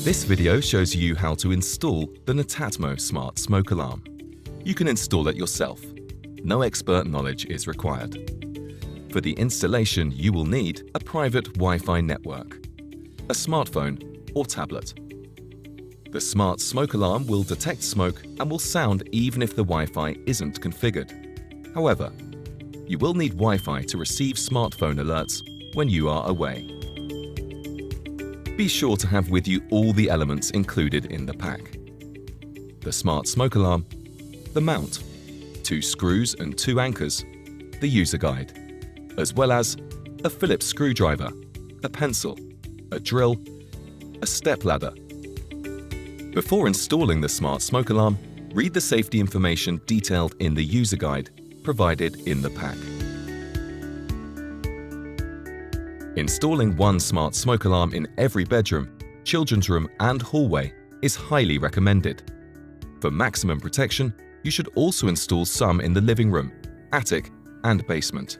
This video shows you how to install the Netatmo Smart Smoke Alarm. You can install it yourself. No expert knowledge is required. For the installation, you will need a private Wi-Fi network, a smartphone or tablet. The Smart Smoke Alarm will detect smoke and will sound even if the Wi-Fi isn't configured. However, you will need Wi-Fi to receive smartphone alerts when you are away. Be sure to have with you all the elements included in the pack: the Smart Smoke Alarm, the mount, 2 screws and 2 anchors, the user guide, as well as a Phillips screwdriver, a pencil, a drill, a step ladder. Before installing the Smart Smoke Alarm, read the safety information detailed in the user guide provided in the pack. Installing one Smart Smoke Alarm in every bedroom, children's room and hallway is highly recommended. For maximum protection, you should also install some in the living room, attic and basement.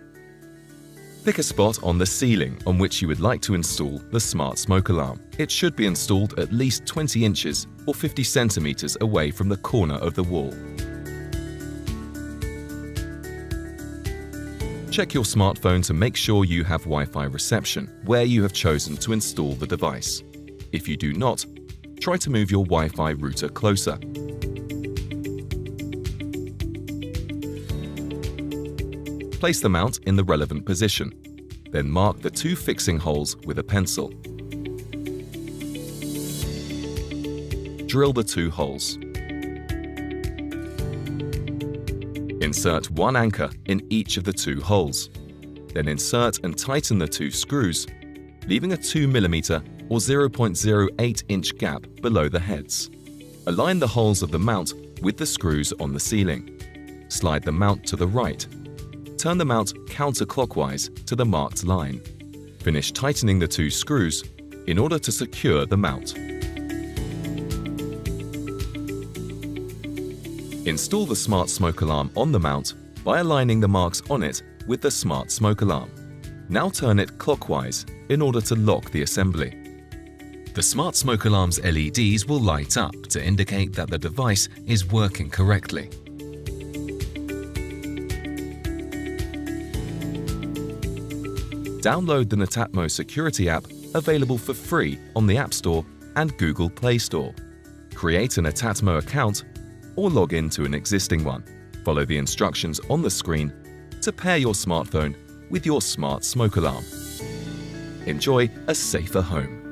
Pick a spot on the ceiling on which you would like to install the Smart Smoke Alarm. It should be installed at least 20 inches or 50 centimeters away from the corner of the wall. Check your smartphone to make sure you have Wi-Fi reception where you have chosen to install the device. If you do not, try to move your Wi-Fi router closer. Place the mount in the relevant position, then mark the 2 fixing holes with a pencil. Drill the 2 holes. Insert 1 anchor in each of the 2 holes. Then insert and tighten the 2 screws, leaving a 2 mm or 0.08 inch gap below the heads. Align the holes of the mount with the screws on the ceiling. Slide the mount to the right. Turn the mount counterclockwise to the marked line. Finish tightening the 2 screws in order to secure the mount. Install the Smart Smoke Alarm on the mount by aligning the marks on it with the Smart Smoke Alarm. Now turn it clockwise in order to lock the assembly. The Smart Smoke Alarm's LEDs will light up to indicate that the device is working correctly. Download the Netatmo Security app, available for free on the App Store and Google Play Store. Create a Netatmo account or log in to an existing one. Follow the instructions on the screen to pair your smartphone with your Smart Smoke Alarm. Enjoy a safer home.